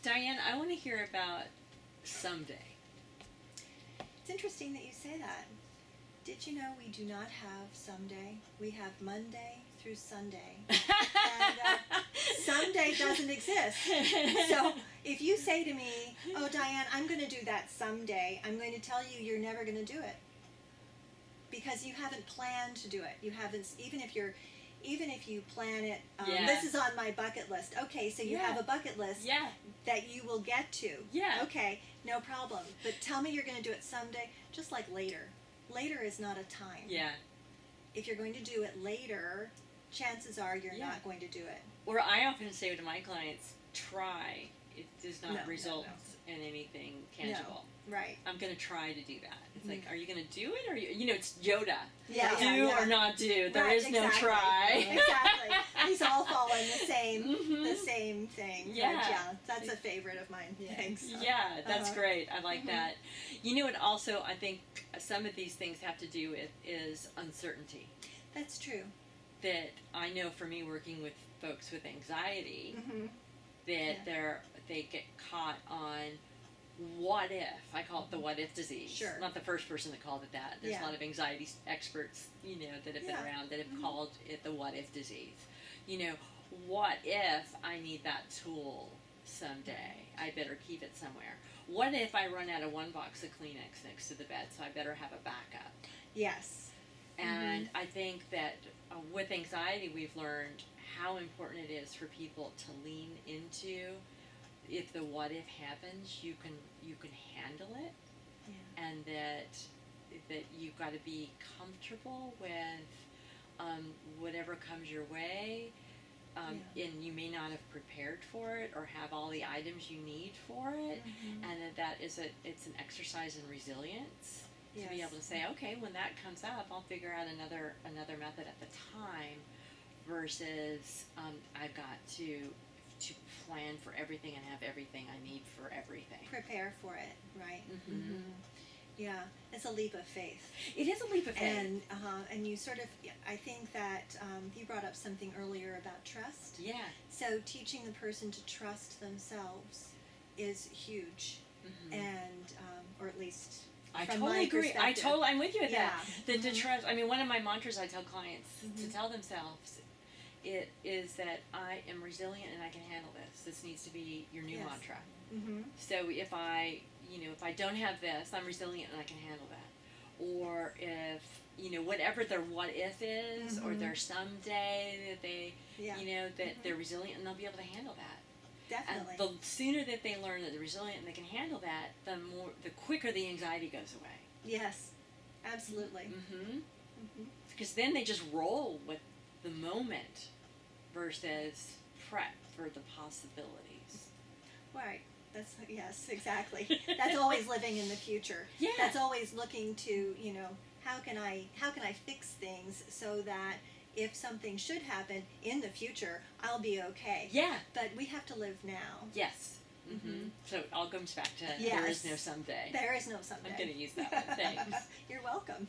Diane, I want to hear about someday. It's interesting that you say that. Did you know we do not have someday? We have Monday through Sunday. And someday doesn't exist. So if you say to me, oh, Diane, I'm going to do that someday, I'm going to tell you you're never going to do it. Because you haven't planned to do it. You haven't, even if you plan it, this is on my bucket list. Okay, so you have a bucket list that you will get to. Yeah. Okay, no problem. But tell me you're going to do it someday, just like later. Later is not a time. Yeah. If you're going to do it later, chances are you're not going to do it. Or I often say to my clients, try. It does not result in anything tangible. No. Right. I'm going to try to do that. It's like, are you going to do it? Or it's Yoda. Yeah. Do or not do. There is no try. Exactly. These all fall in the same thing. Yeah. But yeah, that's a favorite of mine. Thanks. Yeah, that's great. I like that. You know what also I think some of these things have to do with is uncertainty. That's true. That I know for me working with folks with anxiety, that they get caught on what if. I call it the what if disease. Sure. I'm not the first person that called it that. There's a lot of anxiety experts, that have been around that have called it the what if disease. What if I need that tool someday? I better keep it somewhere. What if I run out of one box of Kleenex next to the bed, so I better have a backup? Yes. And I think that with anxiety, we've learned how important it is for people to lean into. If the what if happens, you can handle it, and that you've got to be comfortable with whatever comes your way, and you may not have prepared for it or have all the items you need for it, and it's an exercise in resilience to be able to say, okay, when that comes up, I'll figure out another method at the time, versus I've got to plan for everything and have everything I need for everything. Prepare for it, right? Yeah, it's a leap of faith. It is a leap of faith. And you sort of, I think that you brought up something earlier about trust. Yeah. So teaching the person to trust themselves is huge, and or at least I from totally my agree. perspective. I'm with you with that. Yeah. To trust. I mean, one of my mantras I tell clients to tell themselves, it is that I am resilient and I can handle this. This needs to be your new mantra. So if I don't have this, I'm resilient and I can handle that. Or if, whatever their what if is, or their someday that they, that they're resilient and they'll be able to handle that. Definitely. And the sooner that they learn that they're resilient and they can handle that, the quicker the anxiety goes away. Yes, absolutely. Because then they just roll with the moment versus prep for the possibilities. Right. Yes, exactly. That's always living in the future. Yeah. That's always looking to, how can I fix things so that if something should happen in the future, I'll be okay. Yeah. But we have to live now. Yes. So it all comes back to there is no someday. There is no someday. I'm going to use that one. Thanks. You're welcome.